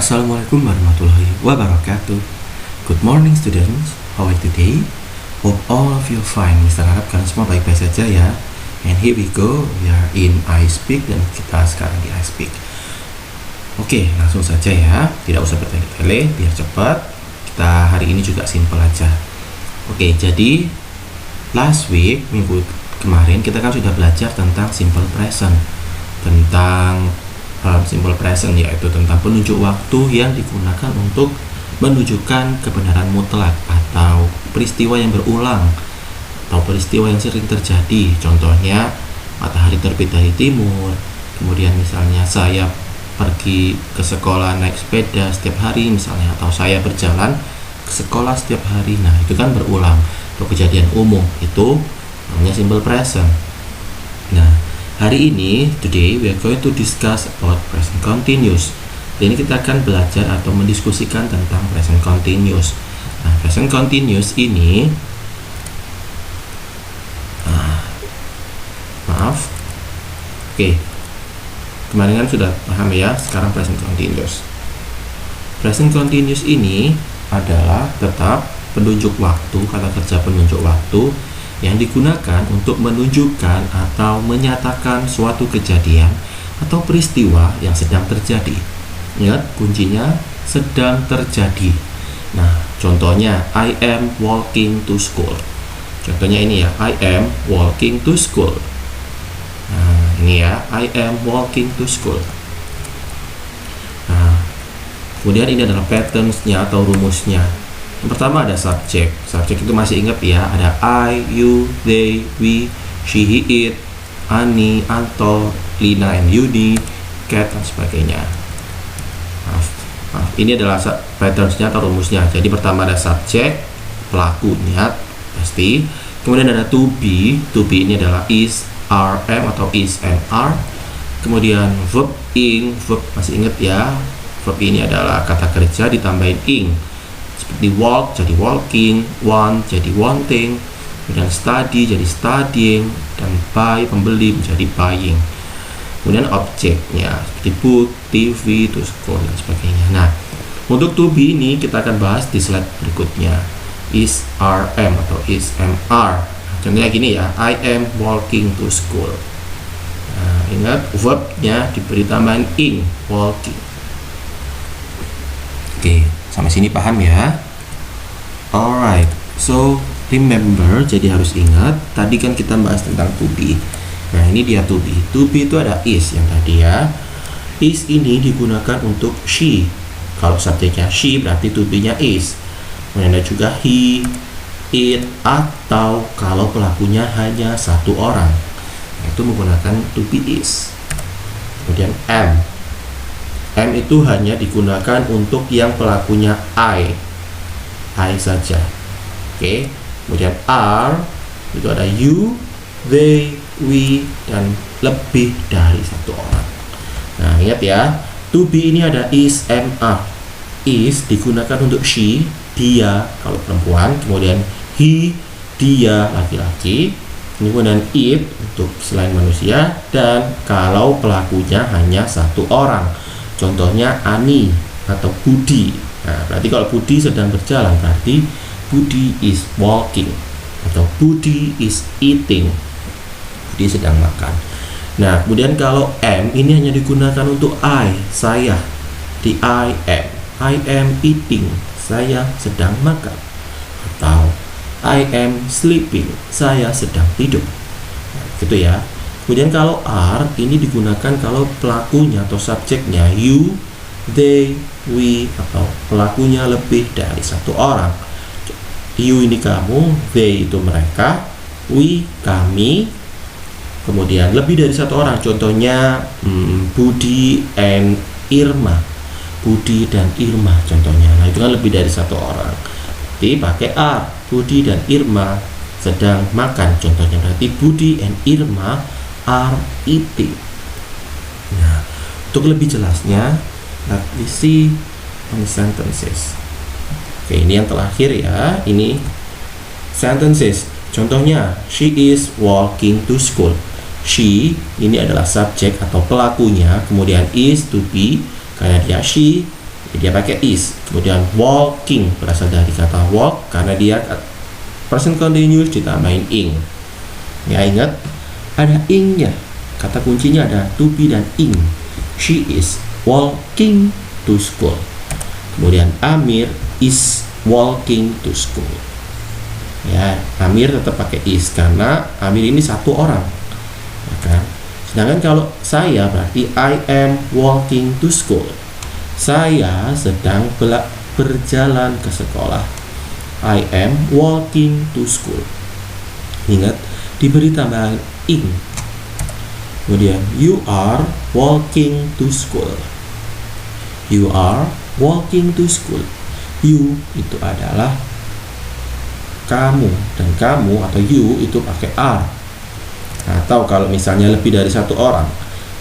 Assalamualaikum warahmatullahi wabarakatuh. Good morning students, how are you today? Hope all of you fine. Mister harap kalian semua baik-baik saja ya. And here we go, we are in I Speak dan kita sekarang di I Speak. Oke, langsung saja ya, tidak usah bertele-tele, biar cepat. Kita hari ini juga simple aja. Oke, jadi last week, minggu kemarin kita kan sudah belajar tentang simple present. Tentang simple present, yaitu tentang penunjuk waktu yang digunakan untuk menunjukkan kebenaran mutlak atau peristiwa yang berulang atau peristiwa yang sering terjadi. Contohnya matahari terbit dari timur, kemudian misalnya saya pergi ke sekolah naik sepeda setiap hari misalnya, atau saya berjalan ke sekolah setiap hari. Nah, itu kan berulang atau kejadian umum, itu namanya simple present. Nah, hari ini, today, we are going to discuss about present continuous. Jadi kita akan belajar atau mendiskusikan tentang present continuous. Nah, present continuous ini, kemarin kan sudah paham ya. Sekarang present continuous. Present continuous ini adalah tetap penunjuk waktu, kata kerja penunjuk waktu yang digunakan untuk menunjukkan atau menyatakan suatu kejadian atau peristiwa yang sedang terjadi. Ingat, kuncinya sedang terjadi. Nah, contohnya I am walking to school. Contohnya ini ya, I am walking to school. Nah, ini ya, I am walking to school. Nah, kemudian ini adalah patterns-nya atau rumusnya. Yang pertama ada subjek. Subjek itu masih ingat ya, ada I, you, they, we, she, he, it, Ani, Anto, Lina, and Yudi, Cat, dan sebagainya. Maaf. Ini adalah patterns-nya atau rumusnya. Jadi pertama ada subjek, pelaku, niat, pasti. Kemudian ada to be. To be ini adalah is, are, am, atau is and are. Kemudian verb ing, verb masih ingat ya. Verb ini adalah kata kerja ditambahin ing. Seperti walk jadi walking, want jadi wanting, kemudian study jadi studying, dan buy pembeli menjadi buying. Kemudian objeknya seperti book, TV, to school, dan sebagainya. Nah, untuk to be ini kita akan bahas di slide berikutnya. Is, are, am, atau is, am, are. Contohnya gini ya, I am walking to school. Nah, ingat verbnya diberi tambahan ing, walking. Oke, sampai sini paham ya? Alright, so remember, jadi harus ingat, tadi kan kita bahas tentang to be. Nah, ini dia to be. To be itu ada is yang tadi ya. Is ini digunakan untuk she. Kalau subjeknya she, berarti to be-nya is. Kemudian ada juga he, it, atau kalau pelakunya hanya satu orang, itu menggunakan to be is. Kemudian am. Am itu hanya digunakan untuk yang pelakunya I saja. Oke. Kemudian are itu ada you, they, we, dan lebih dari satu orang. Nah, ingat ya, to be ini ada is, am, are. Is digunakan untuk she, dia kalau perempuan, kemudian he, dia laki-laki, kemudian it untuk selain manusia, dan kalau pelakunya hanya satu orang. Contohnya Ani atau Budi. Nah, berarti kalau Budi sedang berjalan, berarti Budi is walking, atau Budi is eating. Budi sedang makan. Nah, kemudian kalau am ini hanya digunakan untuk I, saya. Di I am eating, saya sedang makan. Atau I am sleeping, saya sedang tidur. Nah, gitu ya. Kemudian kalau are ini digunakan kalau pelakunya atau subjeknya you, they, we, atau pelakunya lebih dari satu orang. You ini kamu, they itu mereka, we kami, kemudian lebih dari satu orang. Contohnya Budi and Irma. Budi dan Irma contohnya. Nah, itu kan lebih dari satu orang. Jadi pakai are. Budi dan Irma sedang makan. Contohnya berarti Budi and Irma are eating. Nah, untuk lebih jelasnya, let me see on the sentences. Oke, ini yang terakhir ya. Ini sentences. Contohnya, she is walking to school. She ini adalah subjek atau pelakunya, kemudian is to be karena dia she, dia pakai is. Kemudian walking berasal dari kata walk karena dia present continuous ditambahin ing. Ya, ingat ada ingnya. Kata kuncinya ada to be dan ing. She is walking to school. Kemudian Amir is walking to school. Ya, Amir tetap pakai is karena Amir ini satu orang, ya kan? Sedangkan kalau saya berarti I am walking to school. Saya sedang berjalan ke sekolah. I am walking to school. Ingat, diberi tambahan ing. Kemudian you are walking to school. You are walking to school. You itu adalah kamu, dan kamu atau you itu pakai are. Atau kalau misalnya lebih dari satu orang,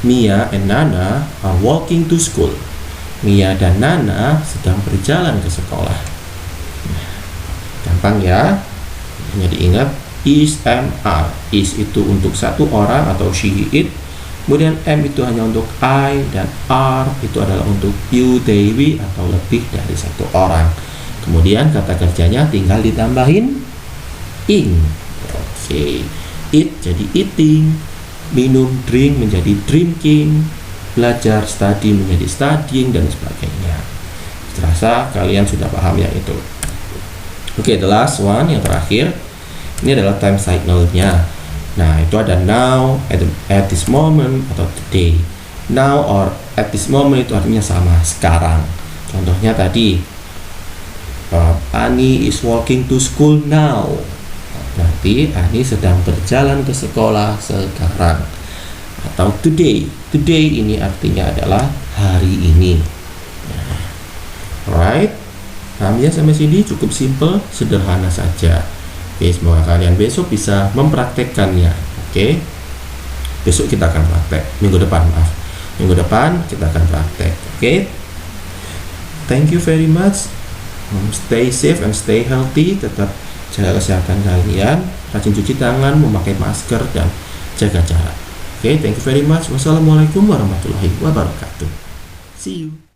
Mia and Nana are walking to school. Mia dan Nana sedang berjalan ke sekolah. Gampang ya, hanya diingat is, am, are. Is itu untuk satu orang atau she, it. Kemudian am itu hanya untuk I, dan are itu adalah untuk you, they, we, atau lebih dari satu orang. Kemudian kata kerjanya tinggal ditambahin ing. Oke. Eat jadi eating, minum drink menjadi drinking, belajar study menjadi studying, dan sebagainya. Terasa kalian sudah paham yang itu. Oke, the last one, yang terakhir. Ini adalah time signal-nya. Nah, itu ada now, at this moment, atau today. Now or at this moment itu artinya sama, sekarang. Contohnya tadi, Ani is walking to school now. Berarti Ani sedang berjalan ke sekolah sekarang. Atau today. Today ini artinya adalah hari ini. Alright. Pahamnya sampai sini cukup simple, sederhana saja. Oke, semoga kalian besok bisa mempraktekkannya. Oke. Besok kita akan praktek. Minggu depan kita akan praktek. Oke. Thank you very much. Stay safe and stay healthy. Tetap jaga kesehatan kalian, rajin cuci tangan, memakai masker, dan jaga jarak. Oke, thank you very much. Wassalamualaikum warahmatullahi wabarakatuh. See you.